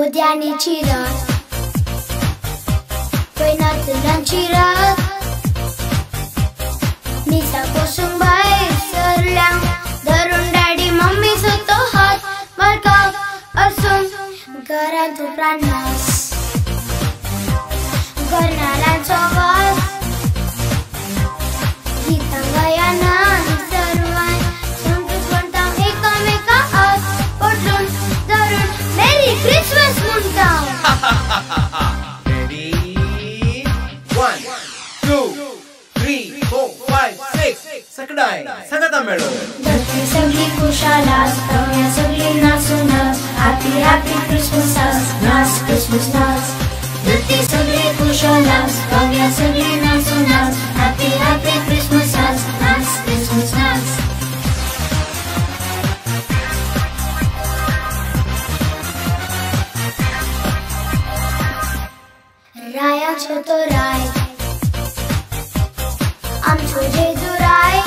मोत्याची रात, पैनातलांची रात, मिसा कोसून बाहेर सरल्या, धरून डॅडी मम्मी सोतो हात, मालकाक असून घरात प्राणास, करणाऱ्यांचो वास, गीतां गायनान सर्वांय समजून म्हणटा एकामेका हात पडून धरून मेरी क्रिसमस म्हणटा. सकडाय सांगाता मेळो. धरती सगळी खुशाल आसता, सगळी नाचून नाच, हॅपी हॅपी क्रिसमस नाच, क्रिसमस नाच. धरती सगळी खुशाल आसता, सगळी नाचून नाच, हॅपी हॅपी क्रिसमस नाच, क्रिसमस नाच. रायाचो तो राय, आमचो जेजू राय,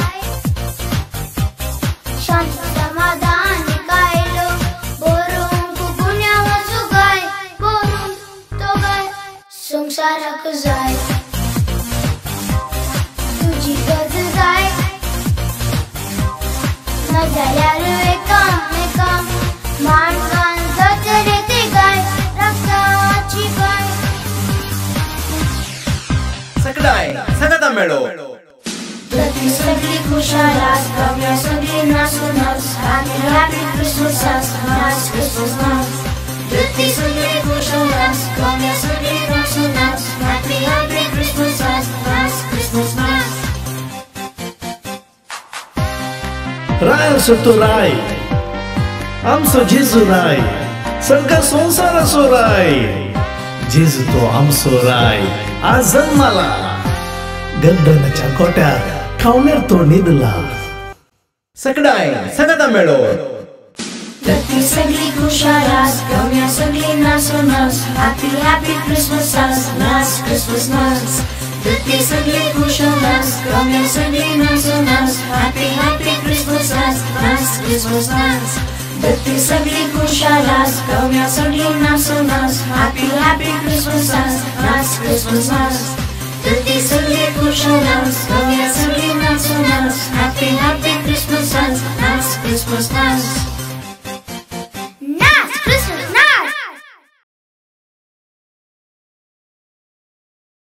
शांत समाधान कायलो, बरोवन गुन्या वचू गाय, बरोवन तो गाय संसाराक जाय, तुजी गरज जाय, नाजाल्यार एकामेकां माणकान जातले ते गाय, रक्ताची गाय. सकडाय सांगाता मेळो. धरती सगळी खुशाल आसता, सगळी नाचून नाच, हॅपी हॅपी क्रिसमस नाच, क्रिसमस नाच. धरती सगळी खुशाल आसता, सगळी नाचून नाच, हॅपी हॅपी क्रिसमस नाच, क्रिसमस नाच. राय असो तो राय, आमचो जेजू राय, सगळ्या संसाराचो राय. जेजू तो आमचो राय आज जन्माला, गंधनाच्या गोट्यात खावण्यार तो न्हिदला. सकडाय सांगाता मेळो. धरती सगळी खुशाल आसता, सगळी नाचून नाच, हॅपी हॅपी क्रिसमस नाच, क्रिसमस नाच. धरती सगळी खुशाल आसता, सगळी नाचून नाच, हॅपी हॅपी क्रिसमस नाच, क्रिसमस नाच. धरती सगळी खुशाल आसता, सगळी नाचून नाच, हॅपी हॅपी क्रिसमस नाच, क्रिसमस नाच. धरती सगळी खुशाल आसता, सगळी नाचून नाच, हॅपी हॅपी क्रिसमस नाच, क्रिसमस नाच.